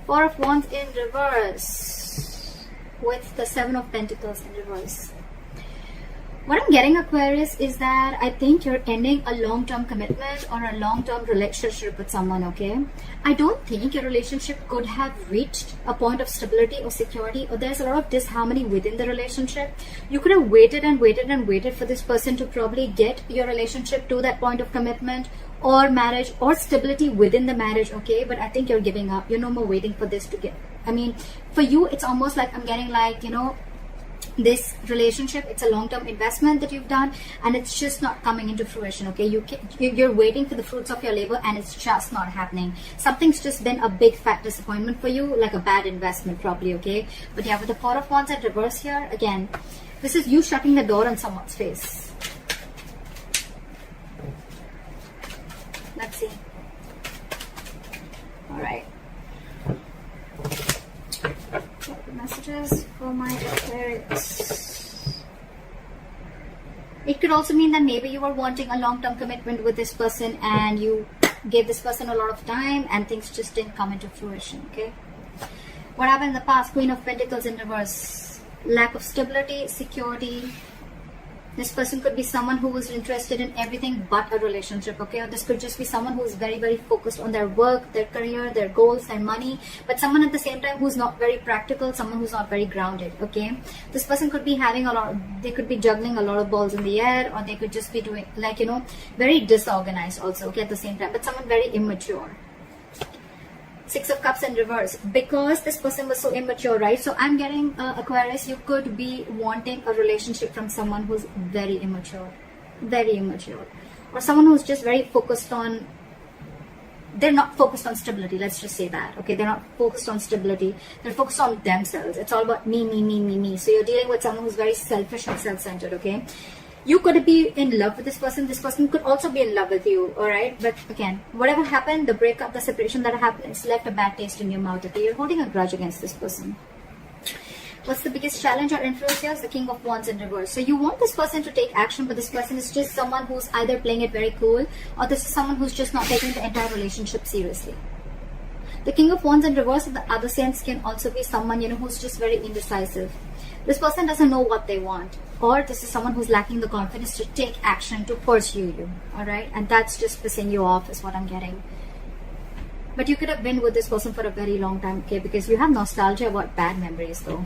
Four of Wands in reverse with the Seven of Pentacles in reverse. What I'm getting, Aquarius, is that I think you're ending a long-term commitment or a long-term relationship with someone, okay? I don't think your relationship could have reached a point of stability or security, or there's a lot of disharmony within the relationship. You could have waited and waited and waited for this person to probably get your relationship to that point of commitment or marriage or stability within the marriage, okay? But I think you're giving up. You're no more waiting for this to get... I mean, for you, it's almost like I'm getting like, you know, this relationship, it's a long-term investment that you've done and it's just not coming into fruition, okay? You're waiting for the fruits of your labor and it's just not happening. Something's just been a big fat disappointment for you, like a bad investment probably, okay? But yeah, with the Four of Wands at reverse here, again, this is you shutting the door on someone's face. Let's see. All right. Messages for my Aquarius. It could also mean that maybe you were wanting a long-term commitment with this person and you gave this person a lot of time and things just didn't come into fruition, okay? What happened in the past? Queen of Pentacles in reverse. Lack of stability, security. This person could be someone who was interested in everything but a relationship, okay? Or this could just be someone who's very, very focused on their work, their career, their goals, their money, but someone at the same time who's not very practical, someone who's not very grounded, okay? This person could be having a lot of, they could be juggling a lot of balls in the air, or they could just be doing, like, you know, very disorganized also, okay, at the same time, but someone very immature. Six of Cups in reverse, because this person was so immature, right? So I'm getting Aquarius, you could be wanting a relationship from someone who's very immature, or someone who's just very focused on, they're not focused on stability, let's just say that, okay? They're not focused on stability, they're focused on themselves. It's all about me, me, me, me, me. So you're dealing with someone who's very selfish and self-centered, okay? You could be in love with this person could also be in love with you, alright? But again, whatever happened, the breakup, the separation that happened, it's left a bad taste in your mouth, okay? You're holding a grudge against this person. What's the biggest challenge or influence here? The King of Wands in reverse. So you want this person to take action, but this person is just someone who's either playing it very cool, or this is someone who's just not taking the entire relationship seriously. The King of Wands in reverse, in the other sense, can also be someone, you know, who's just very indecisive. This person doesn't know what they want, or this is someone who's lacking the confidence to take action, to pursue you, alright? And that's just pissing you off is what I'm getting. But you could have been with this person for a very long time, okay? Because you have nostalgia about bad memories though.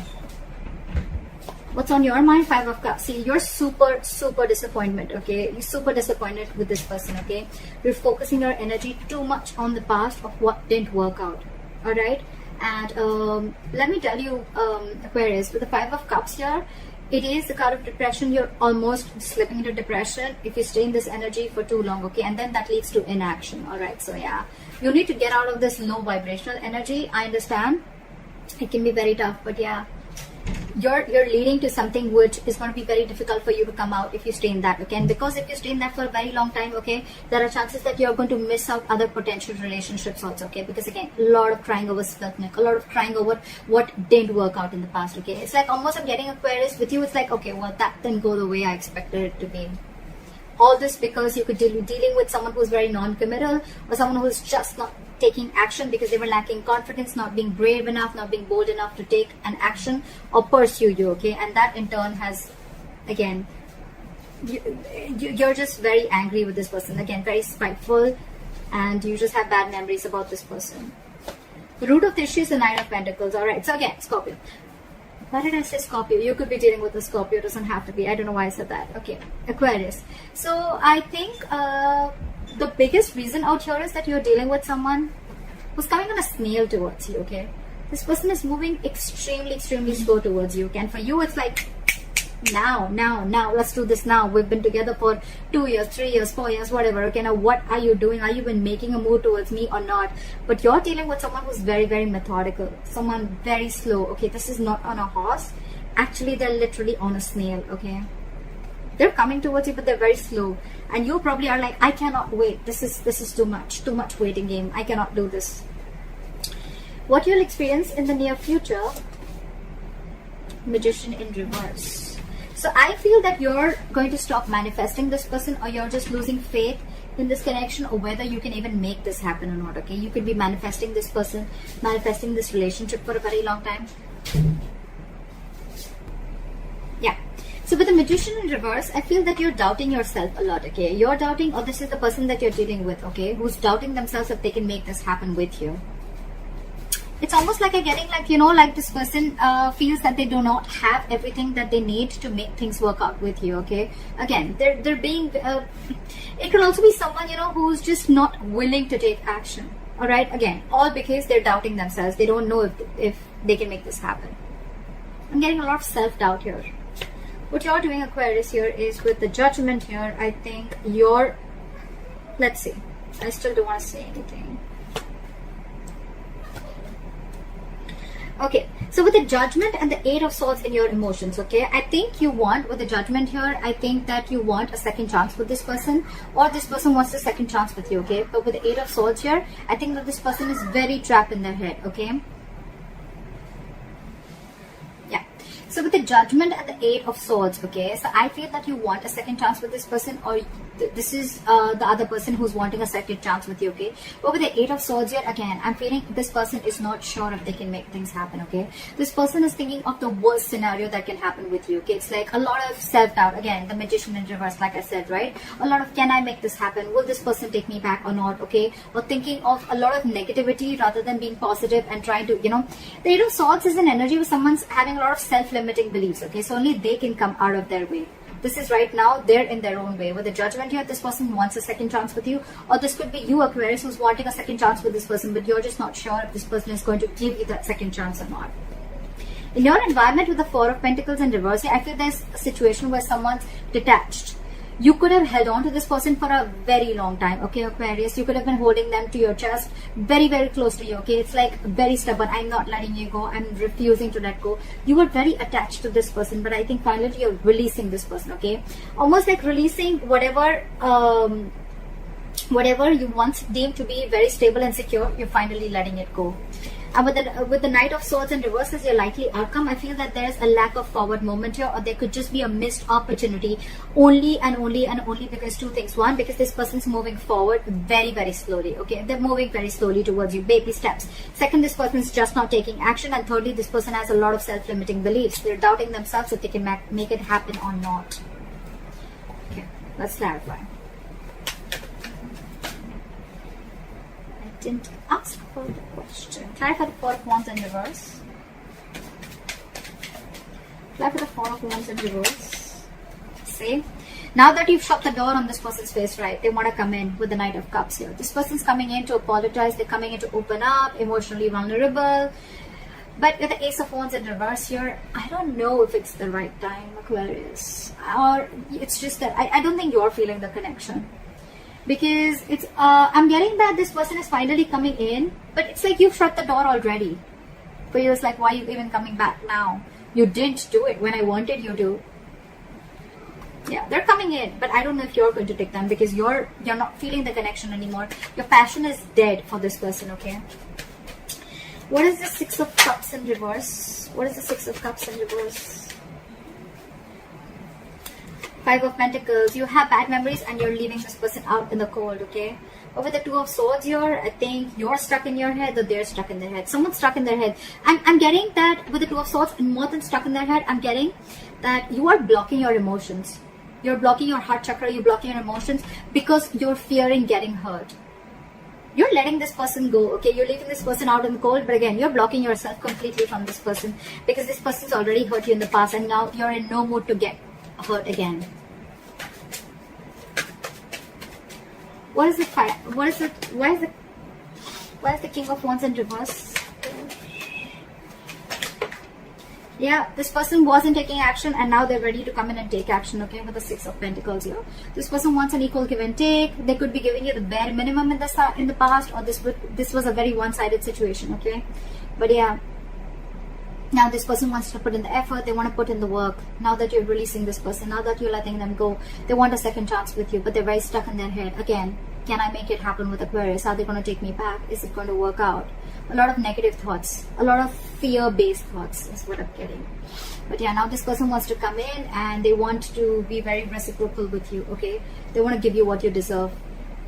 What's on your mind? Five of Cups. See, you're super disappointed, okay? You're super disappointed with this person, okay? You're focusing your energy too much on the past of what didn't work out, alright? And let me tell you, Aquarius, with the Five of Cups here, it is the card of depression. You're almost slipping into depression if you stay in this energy for too long, okay? And then that leads to inaction, alright? So yeah, you need to get out of this low vibrational energy. I understand it can be very tough, but yeah, you're leading to something which is going to be very difficult for you to come out if you stay in that, okay? And because if you stay in that for a very long time, okay, there are chances that you're going to miss out other potential relationships also, okay? Because again, a lot of crying over spilled milk, a lot of crying over what didn't work out in the past, okay? It's like almost I'm getting Aquarius with you. It's like, okay, well, that didn't go the way I expected it to be. All this because you could be dealing with someone who's very non-committal, or someone who's just not taking action because they were lacking confidence, not being brave enough, not being bold enough to take an action or pursue you, okay? And that in turn has, again, you're just very angry with this person, again, very spiteful, and you just have bad memories about this person. The root of the issue is the Nine of Pentacles, alright? So again, Scorpio. Why did I say Scorpio? You could be dealing with a Scorpio, it doesn't have to be. I don't know why I said that. Okay, Aquarius. So I think the biggest reason out here is that you're dealing with someone who's coming on a snail towards you, okay? This person is moving extremely slow towards you, okay? And for you, it's like, now, let's do this now. We've been together for 2 years, 3 years, 4 years, whatever, okay? Now, what are you doing? Are you even making a move towards me or not? But you're dealing with someone who's very methodical, someone very slow, okay? This is not on a horse. Actually, they're literally on a snail, okay? They're coming towards you, but they're very slow. And you probably are like, I cannot wait. This is too much waiting game. I cannot do this. What you'll experience in the near future, Magician in reverse. So I feel that you're going to stop manifesting this person, or you're just losing faith in this connection, or whether you can even make this happen or not. Okay, you could be manifesting this person, manifesting this relationship for a very long time. Yeah. So with the Magician in reverse, I feel that you're doubting yourself a lot. Okay, you're doubting, or this is the person that you're dealing with, okay, who's doubting themselves if they can make this happen with you. It's almost like I'm getting like, you know, like this person feels that they do not have everything that they need to make things work out with you. Okay, again, they're being it could also be someone, you know, who's just not willing to take action. All right, again, all because they're doubting themselves. They don't know if they can make this happen. I'm getting a lot of self-doubt here. What you're doing, Aquarius, here is with the Judgment here, I think you're, let's see, I still don't want to say anything. Okay, so with the Judgment and the Eight of Swords in your emotions, okay, I think you want, with the Judgment here, I think that you want a second chance with this person, or this person wants a second chance with you, okay. But with the Eight of Swords here, I think that this person is very trapped in their head, okay. Yeah. So with the Judgment and the Eight of Swords, okay, so I feel that you want a second chance with this person, or this is the other person who's wanting a second chance with you, okay. But with the Eight of Swords here, again, I'm feeling this person is not sure if they can make things happen, okay. This person is thinking of the worst scenario that can happen with you, okay. It's like a lot of self-doubt. Again, the Magician in reverse, like I said, right? A lot of, can I make this happen? Will this person take me back or not, okay? Or thinking of a lot of negativity rather than being positive and trying to, you know, the Eight of Swords is an energy where someone's having a lot of self-limiting beliefs, okay. So only they can come out of their way. This is right now, they're in their own way. With the Judgment here, this person wants a second chance with you, or this could be you, Aquarius, who's wanting a second chance with this person, but you're just not sure if this person is going to give you that second chance or not. In your environment with the Four of Pentacles in reverse, I feel there's a situation where someone's detached. You could have held on to this person for a very long time, okay, Aquarius. You could have been holding them to your chest very, very close to you, okay. It's like very stubborn. I'm not letting you go. I'm refusing to let go. You were very attached to this person, but I think finally you're releasing this person, okay. Almost like releasing whatever you once deemed to be very stable and secure, you're finally letting it go. And with the Knight of Swords in reverse as your likely outcome, I feel that there's a lack of forward movement here, or there could just be a missed opportunity only because two things. One, because this person's moving forward very, very slowly, okay. They're moving very slowly towards you, baby steps. Second, this person's just not taking action. And thirdly, this person has a lot of self-limiting beliefs. They're doubting themselves if they can make it happen or not. Okay, let's clarify. Didn't ask for the question. Clarify the Four of Wands in reverse. Clarify the Four of Wands in reverse. See? Now that you've shut the door on this person's face, right, they want to come in with the Knight of Cups here. This person's coming in to apologize. They're coming in to open up, emotionally vulnerable. But with the Ace of Wands in reverse here, I don't know if it's the right time, Aquarius. Or it's just that I don't think you're feeling the connection. Because it's I'm getting that this person is finally coming in, but it's like you've shut the door already. For you, it's like, why are you even coming back now? You didn't do it when I wanted you to. Yeah, they're coming in, but I don't know if you're going to take them, because you're not feeling the connection anymore. Your passion is dead for this person, okay? What is the Six of Cups in reverse? What is the Six of Cups in reverse? Five of Pentacles. You have bad memories and you're leaving this person out in the cold, okay? But with the Two of Swords here, I think you're stuck in your head, or they're stuck in their head. Someone's stuck in their head. I'm getting that with the Two of Swords, and more than stuck in their head, I'm getting that you are blocking your emotions. You're blocking your heart chakra, you're blocking your emotions because you're fearing getting hurt. You're letting this person go, okay? You're leaving this person out in the cold, but again, you're blocking yourself completely from this person because this person's already hurt you in the past, and now you're in no mood to get hurt again. What is the fire? Why is the King of Wands in reverse? Yeah, this person wasn't taking action and now they're ready to come in and take action, okay, with the Six of Pentacles here. This person wants an equal give and take. They could be giving you the bare minimum in the past, or this was a very one-sided situation, okay? But yeah, now this person wants to put in the effort. They want to put in the work. Now that you're releasing this person, now that you're letting them go, they want a second chance with you, but they're very stuck in their head. Again, can I make it happen with Aquarius? Are they going to take me back? Is it going to work out? A lot of negative thoughts, a lot of fear-based thoughts is what I'm getting. But yeah, now this person wants to come in and they want to be very reciprocal with you, okay? They want to give you what you deserve.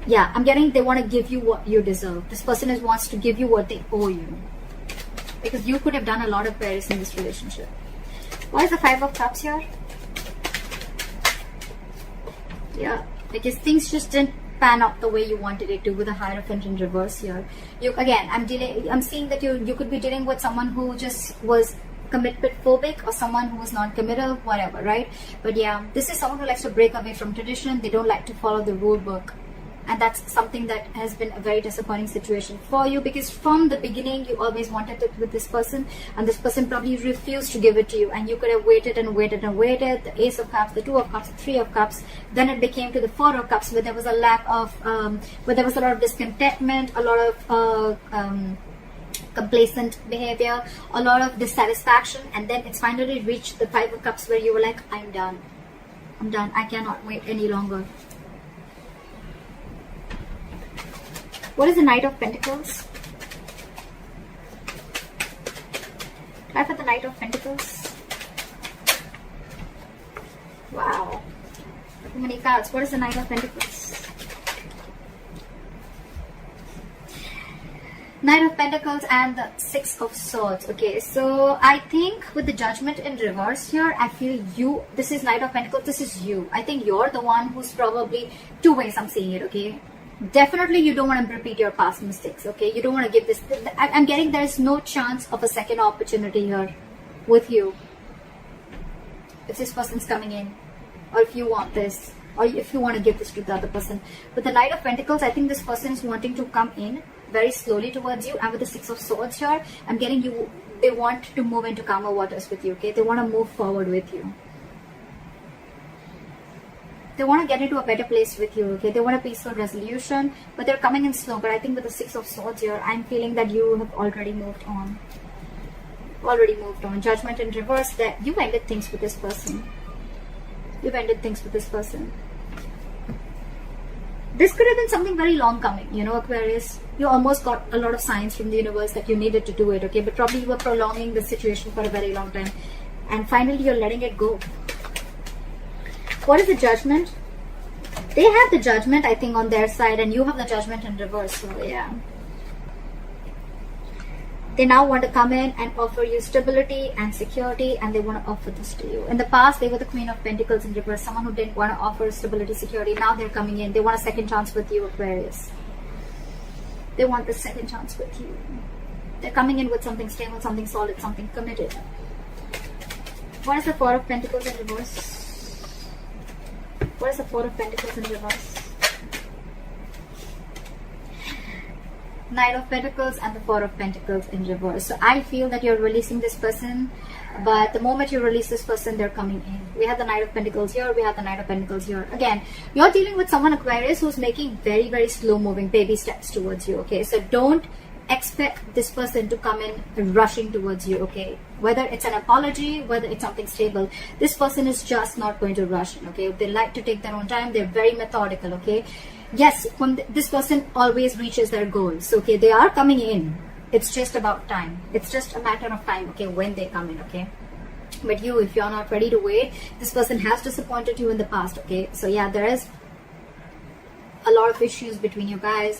Yeah, I'm getting they want to give you what you deserve. This person wants to give you what they owe you. Because you could have done a lot of Aquarius in this relationship. Why is the 5 of Cups here? Yeah, because things just didn't pan out the way you wanted it to with the Hierophant in reverse here. I'm seeing that you could be dealing with someone who just was commitment phobic or someone who was non-committal, whatever, right? But yeah, this is someone who likes to break away from tradition. They don't like to follow the rule book. And that's something that has been a very disappointing situation for you, because from the beginning you always wanted it with this person, and this person probably refused to give it to you, and you could have waited and waited and waited. The Ace of Cups, the 2 of Cups, the 3 of Cups, then it became to the 4 of Cups, where there was a lack of where there was a lot of discontentment, a lot of complacent behavior, a lot of dissatisfaction, and then it's finally reached the 5 of Cups, where you were like, I'm done, I cannot wait any longer. What is the Knight of Pentacles? Try for the Knight of Pentacles. Wow. Too many cards. What is the Knight of Pentacles? Knight of Pentacles and the 6 of Swords. Okay, so I think with the Judgment in reverse here, I feel you, this is Knight of Pentacles, this is you. I think you're the one who's probably, 2 ways I'm seeing it, okay? Definitely you don't want to repeat your past mistakes, okay? You don't want to give this, I'm getting there's no chance of a second opportunity here with you. If this person's coming in, or if you want this, or if you want to give this to the other person. With the Knight of Pentacles, I think this person is wanting to come in very slowly towards you, and with the 6 of Swords here, I'm getting you, they want to move into calmer waters with you, okay? They want to move forward with you. They want to get into a better place with you, okay? They want a peaceful resolution, but they're coming in slow. But I think with the 6 of Swords here, I'm feeling that you have already moved on. Judgment in reverse, that you've ended things with this person. This could have been something very long coming, you know, Aquarius. You almost got a lot of signs from the universe that you needed to do it, okay? But probably you were prolonging the situation for a very long time. And finally, you're letting it go. What is the Judgment? They have the Judgment, I think, on their side, and you have the Judgment in reverse. So yeah, they now want to come in and offer you stability and security, and they want to offer this to you. In the past, they were the Queen of Pentacles in reverse, someone who didn't want to offer stability, security. Now they're coming in. They want a second chance with you, Aquarius. They want the second chance with you. They're coming in with something stable, something solid, something committed. What is the 4 of Pentacles in reverse? What is the 4 of Pentacles in reverse? Knight of Pentacles and the 4 of Pentacles in reverse. So I feel that you're releasing this person, but the moment you release this person, they're coming in. We have the Knight of Pentacles here, we have the Knight of Pentacles here. Again, you're dealing with someone, Aquarius, who's making very, very slow moving baby steps towards you, okay? So don't expect this person to come in rushing towards you, okay? Whether it's an apology, whether it's something stable, this person is just not going to rush in, okay? They like to take their own time. They're very methodical, okay? Yes, when this person always reaches their goals, okay? They are coming in. It's just about time. It's just a matter of time, okay, when they come in, okay? But you, if you're not ready to wait, this person has disappointed you in the past, okay? So yeah, there is a lot of issues between you guys.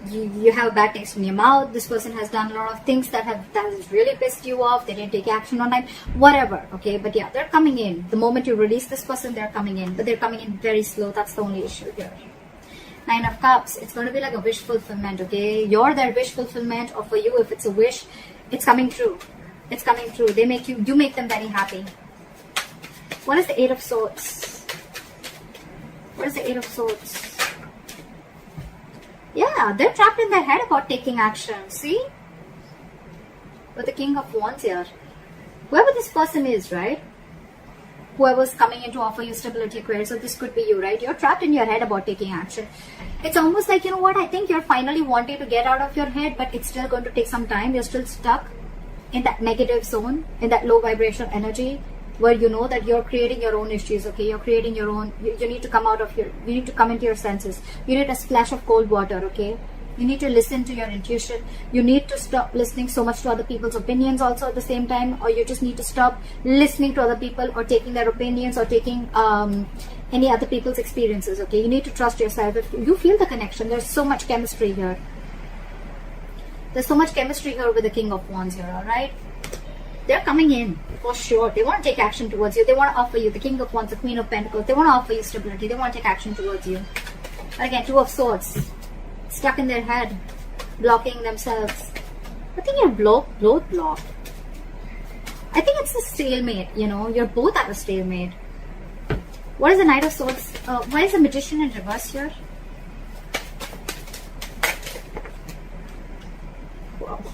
You have a bad taste in your mouth. This person has done a lot of things that has really pissed you off. They didn't take action on time, whatever, okay? But yeah, they're coming in. The moment you release this person, they're coming in, but they're coming in very slow. That's the only issue here. 9 of Cups, it's going to be like a wish fulfillment, okay? You're their wish fulfillment, or for you, if it's a wish, it's coming true. It's coming true. They make you make them very happy. What is the 8 of Swords? What is the 8 of Swords? Yeah, they're trapped in their head about taking action. See? With the King of Wands here. Whoever this person is, right? Whoever's coming in to offer you stability, Aquarius. So this could be you, right? You're trapped in your head about taking action. It's almost like, you know what? I think you're finally wanting to get out of your head, but it's still going to take some time. You're still stuck in that negative zone, in that low vibration energy, where you know that you're creating your own issues, okay? You're creating your own, you need to come out of your, you need to come into your senses. You need a splash of cold water, okay? You need to listen to your intuition. You need to stop listening so much to other people's opinions also at the same time, or you just need to stop listening to other people or taking their opinions or taking any other people's experiences, okay? You need to trust yourself. If you feel the connection, there's so much chemistry here. There's so much chemistry here with the King of Wands here, alright? They're coming in, for sure. They want to take action towards you. They want to offer you, the King of Wands, the Queen of Pentacles, they want to offer you stability. They want to take action towards you. But again, Two of Swords, stuck in their head, blocking themselves. I think you're both blocked. I think it's a stalemate, you know. You're both at a stalemate. What is the Knight of Swords? Why is the Magician in reverse here? Wow.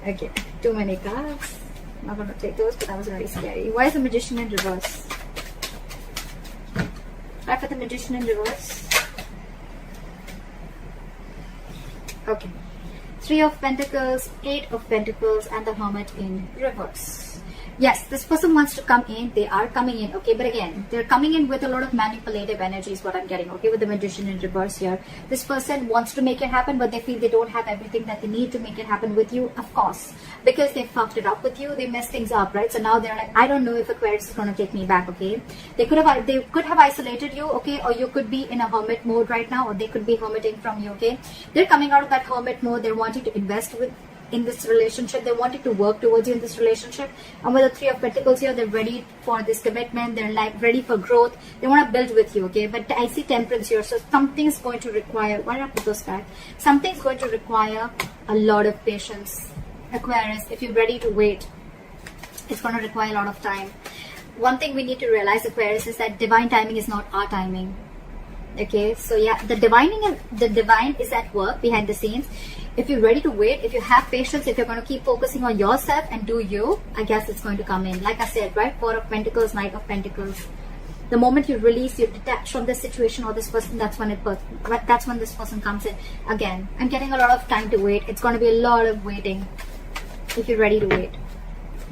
Okay, too many cards. I'm not going to take those, but that was very scary. Why is the Magician in reverse? Try for the Magician in reverse. Okay. 3 of Pentacles, 8 of Pentacles, and the Hermit in reverse. Yes, this person wants to come in. They are coming in, okay? But again, they're coming in with a lot of manipulative energy is what I'm getting, okay? With the Magician in reverse here. This person wants to make it happen, but they feel they don't have everything that they need to make it happen with you, of course. Because they fucked it up with you, they messed things up, right? So now they're like, I don't know if Aquarius is going to take me back, okay? They could have isolated you, okay? Or you could be in a hermit mode right now, or they could be hermiting from you, okay? They're coming out of that hermit mode. They're wanting to invest in this relationship. They wanted to work towards you in this relationship, and with the 3 of Pentacles here, they're ready for this commitment. They're like ready for growth. They want to build with you, okay? But I see Temperance here, so something's going to require, why did I put those back? Something's going to require a lot of patience, Aquarius. If you're ready to wait, it's going to require a lot of time. One thing we need to realize, Aquarius, is that divine timing is not our timing. Okay, so yeah, the divine is at work behind the scenes. If you're ready to wait, if you have patience, if you're going to keep focusing on yourself and do you, I guess it's going to come in. Like I said, right? 4 of Pentacles, Knight of Pentacles. The moment you release, you detach from this situation or this person, that's when this person comes in. Again, I'm getting a lot of time to wait. It's going to be a lot of waiting if you're ready to wait.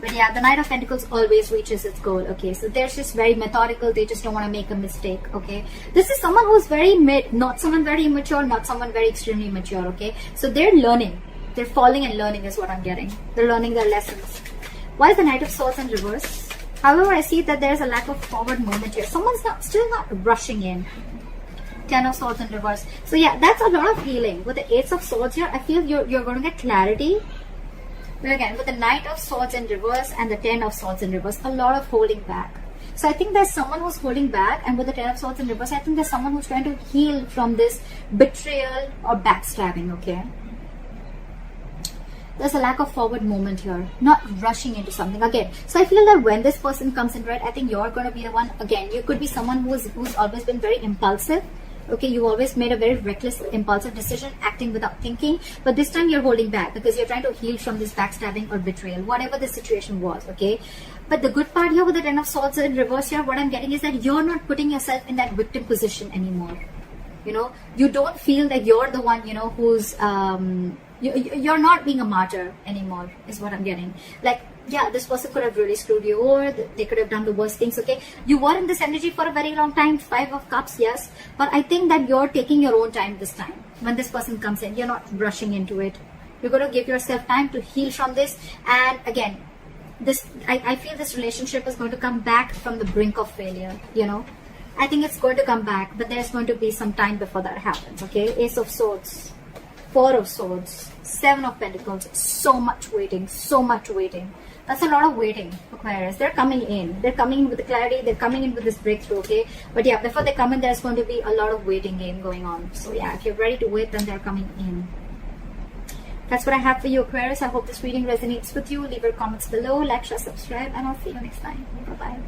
But yeah, the Knight of Pentacles always reaches its goal, okay? So they're just very methodical. They just don't want to make a mistake, okay? This is someone who's very mid, not someone very immature, not someone very extremely mature, okay? So they're learning. They're falling and learning is what I'm getting. They're learning their lessons. Why is the Knight of Swords in reverse? However, I see that there's a lack of forward movement here. Someone's still not rushing in. 10 of Swords in reverse. So yeah, that's a lot of healing. With the 8 of Swords here, I feel you're going to get clarity. But again, with the Knight of Swords in reverse and the 10 of Swords in reverse, a lot of holding back. So I think there's someone who's holding back, and with the 10 of Swords in reverse, I think there's someone who's trying to heal from this betrayal or backstabbing, okay? There's a lack of forward movement here, not rushing into something again. So I feel that when this person comes in, right, I think you're going to be the one. Again, you could be someone who's always been very impulsive. Okay, you always made a very reckless, impulsive decision, acting without thinking. But this time you're holding back because you're trying to heal from this backstabbing or betrayal, whatever the situation was, okay? But the good part here with the 10 of Swords in reverse here, what I'm getting is that you're not putting yourself in that victim position anymore. You know, you don't feel that you're the one, you know, who's, you're not being a martyr anymore, is what I'm getting. Like, yeah, this person could have really screwed you over. They could have done the worst things, okay? You were in this energy for a very long time. 5 of Cups, yes. But I think that you're taking your own time this time. When this person comes in, you're not rushing into it. You're going to give yourself time to heal from this. And again, I feel this relationship is going to come back from the brink of failure, you know? I think it's going to come back, but there's going to be some time before that happens, okay? Ace of Swords, 4 of Swords, 7 of Pentacles. So much waiting, so much waiting. That's a lot of waiting, Aquarius. They're coming in. They're coming in with the clarity. They're coming in with this breakthrough, okay? But yeah, before they come in, there's going to be a lot of waiting game going on. So yeah, if you're ready to wait, then they're coming in. That's what I have for you, Aquarius. I hope this reading resonates with you. Leave your comments below, like, share, subscribe, and I'll see you next time. Bye-bye.